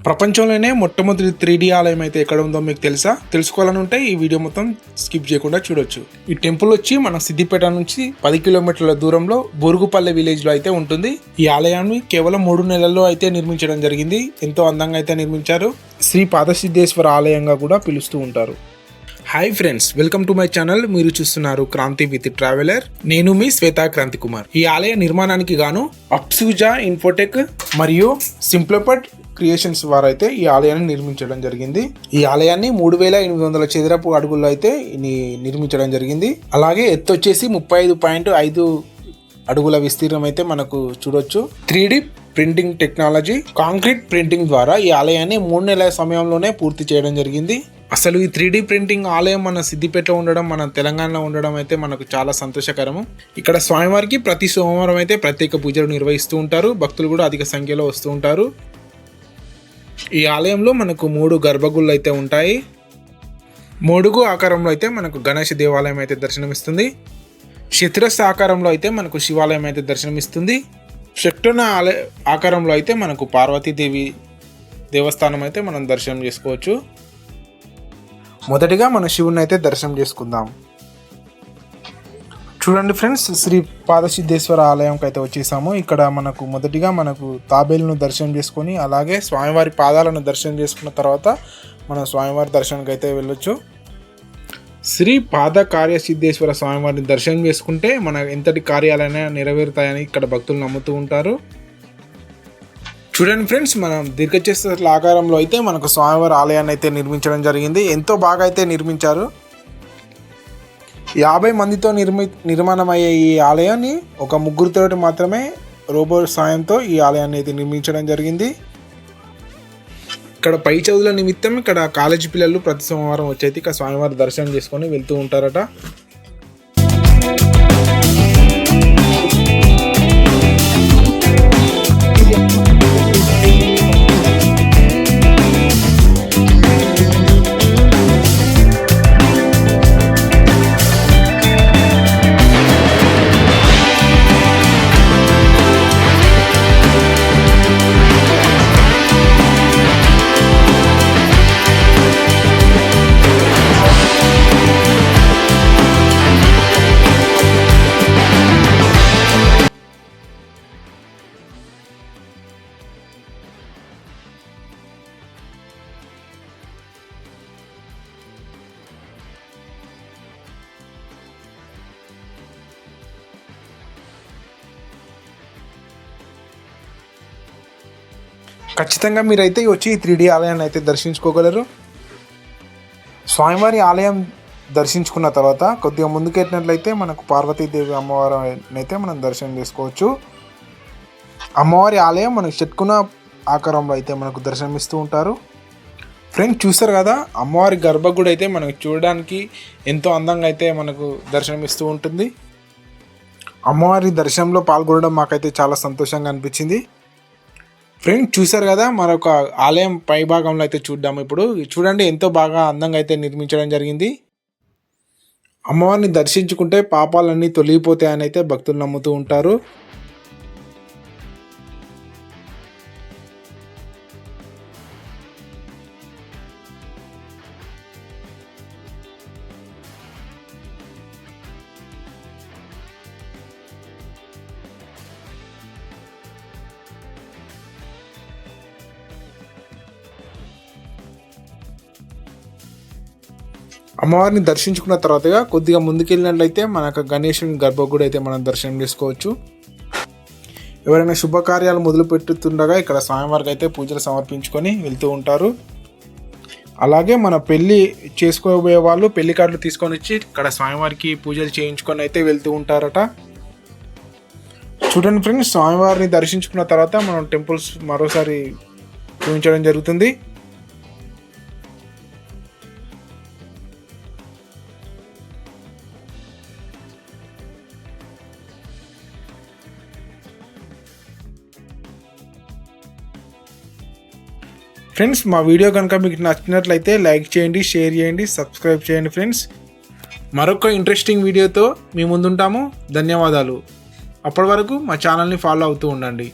ప్రపంచంలోనే మొట్టమొదటి 3D ఆలయం అయితే ఎక్కడ ఉందో మీకు తెలుసా? తెలుసుకోవాలని ఉంటే ఈ వీడియో మొత్తం స్కిప్ చేయకుండా చూడొచ్చు. ఈ టెంపుల్ వచ్చి మన సిద్దిపేట నుంచి 10 కిలోమీటర్ల దూరంలో బోరుగుపల్లె విలేజ్ లో అయితే ఉంటుంది. ఈ ఆలయాన్ని కేవలం 3 నెలల్లో అయితే నిర్మించడం జరిగింది. ఎంతో అందంగా అయితే నిర్మించారు. శ్రీ పాదసిద్ధేశ్వర ఆలయంగా కూడా పిలుస్తూ ఉంటారు. Hi friends, welcome to my channel. మీరు చూస్తున్నారు క్రాంతి విత్ ట్రావెలర్. నేను మీ శ్వేతా క్రాంతి కుమార్. ఈ ఆలయ నిర్మాణానికి గాను అప్సూజా ఇన్ఫోటెక్ మరియు సింప్లపట్ క్రియేషన్స్ వారు అయితే ఈ ఆలయాన్ని నిర్మించడం జరిగింది. ఈ ఆలయాన్ని 3800 చదరపు అడుగుల్లో అయితే నిర్మించడం జరిగింది. అలాగే ఎత్తు వచ్చేసి 35.5 అడుగుల విస్తీర్ణం అయితే మనకు చూడొచ్చు. 3D printing technology, concrete printing ద్వారా ఈ ఆలయాన్ని 3 నెలల సమయంలోనే పూర్తి చేయడం జరిగింది. అసలు ఈ 3D ప్రింటింగ్ ఆలయం మన సిద్దిపేటలో ఉండడం, మన తెలంగాణలో ఉండడం అయితే మనకు చాలా సంతోషకరము. ఇక్కడ స్వామివారికి ప్రతి సోమవారం అయితే ప్రత్యేక పూజలు నిర్వహిస్తూ ఉంటారు. భక్తులు కూడా అధిక సంఖ్యలో వస్తూ ఉంటారు. ఈ ఆలయంలో మనకు 3 గర్భగుళ్ళు అయితే ఉంటాయి. మోడుగు ఆకారంలో అయితే మనకు గణేష్ దేవాలయం అయితే దర్శనమిస్తుంది. చతురస్ర ఆకారంలో అయితే మనకు శివాలయం అయితే దర్శనమిస్తుంది. షట్కోణ ఆకారంలో అయితే మనకు పార్వతీదేవి దేవస్థానం అయితే మనం దర్శనం చేసుకోవచ్చు. మొదటిగా మన శివుని అయితే దర్శనం చేసుకుందాం. చూడండి ఫ్రెండ్స్, శ్రీ పాదసిద్ధేశ్వర ఆలయంకి అయితే వచ్చేసాము. ఇక్కడ మొదటిగా మనకు తాబేలును దర్శనం చేసుకొని అలాగే స్వామివారి పాదాలను దర్శనం చేసుకున్న తర్వాత మనం స్వామివారి దర్శనానికి అయితే వెళ్ళొచ్చు. శ్రీ పాద కార్యసిద్ధేశ్వర స్వామివారిని దర్శనం చేసుకుంటే మన ఎంతటి కార్యాలైనా నెరవేరుతాయని ఇక్కడ భక్తులు నమ్ముతూ ఉంటారు. చూడండి ఫ్రెండ్స్, మనం దీర్ఘచతురస్ర ఆకారంలో అయితే మనకు స్వామివారి ఆలయాన్ని అయితే నిర్మించడం జరిగింది. ఎంతో బాగా అయితే నిర్మించారు. 50 మందితో నిర్మాణమయ్యే ఈ ఆలయాన్ని ఒక 3 మాత్రమే రోబో సాయంతో ఈ ఆలయాన్ని అయితే నిర్మించడం జరిగింది. ఇక్కడ పై చదువుల నిమిత్తం ఇక్కడ కాలేజీ పిల్లలు ప్రతి సోమవారం వచ్చి ఇక్కడ స్వామివారి దర్శనం చేసుకొని వెళ్తూ ఉంటారట. ఖచ్చితంగా మీరైతే వచ్చి ఈ 3D ఆలయాన్ని అయితే దర్శించుకోగలరు. స్వామివారి ఆలయం దర్శించుకున్న తర్వాత కొద్దిగా ముందుకెట్టినట్లయితే మనకు పార్వతీదేవి అమ్మవారిని అయితే మనం దర్శనం చేసుకోవచ్చు. అమ్మవారి ఆలయం మనకు షట్కోణ ఆకారంలో అయితే మనకు దర్శనమిస్తూ ఉంటారు. ఫ్రెండ్స్, చూస్తారు కదా, అమ్మవారి గర్భగుడి అయితే మనకు చూడడానికి ఎంతో అందంగా అయితే మనకు దర్శనమిస్తూ ఉంటుంది. అమ్మవారి దర్శనంలో పాల్గొనడం మాకైతే చాలా సంతోషంగా అనిపించింది. ఫ్రెండ్స్, చూసారు కదా, మరొక ఆలయం పై భాగంలో అయితే చూద్దాము. ఇప్పుడు చూడండి, ఎంతో బాగా అందంగా అయితే నిర్మించడం జరిగింది. అమ్మవారిని దర్శించుకుంటే పాపాలన్నీ తొలగిపోతాయని అయితే భక్తులు నమ్ముతూ ఉంటారు. అమ్మవారిని దర్శించుకున్న తర్వాతగా కొద్దిగా ముందుకెళ్ళినట్లయితే మనకు గణేశుని గర్భగుడి అయితే మనం దర్శనం చేసుకోవచ్చు. ఎవరైనా శుభకార్యాలు మొదలు పెట్టుతుండగా ఇక్కడ స్వామివారికి అయితే పూజలు సమర్పించుకొని వెళ్తూ ఉంటారు. అలాగే మన పెళ్ళి చేసుకోబోయే వాళ్ళు పెళ్లి కార్డులు తీసుకొని వచ్చి ఇక్కడ స్వామివారికి పూజలు చేయించుకొని అయితే వెళ్తూ ఉంటారట. చూడండి ఫ్రెండ్స్, స్వామివారిని దర్శించుకున్న తర్వాత మనం టెంపుల్స్ మరోసారి చూపించడం జరుగుతుంది. ఫ్రెండ్స్, మా వీడియో కనుక మీకు నచ్చినట్లయితే లైక్ చేయండి, షేర్ చేయండి, సబ్స్క్రైబ్ చేయండి. ఫ్రెండ్స్, మరొక ఇంట్రెస్టింగ్ వీడియోతో మీ ముందుంటాము. ధన్యవాదాలు. అప్పటి వరకు మా ఛానల్ని ఫాలో అవుతూ ఉండండి.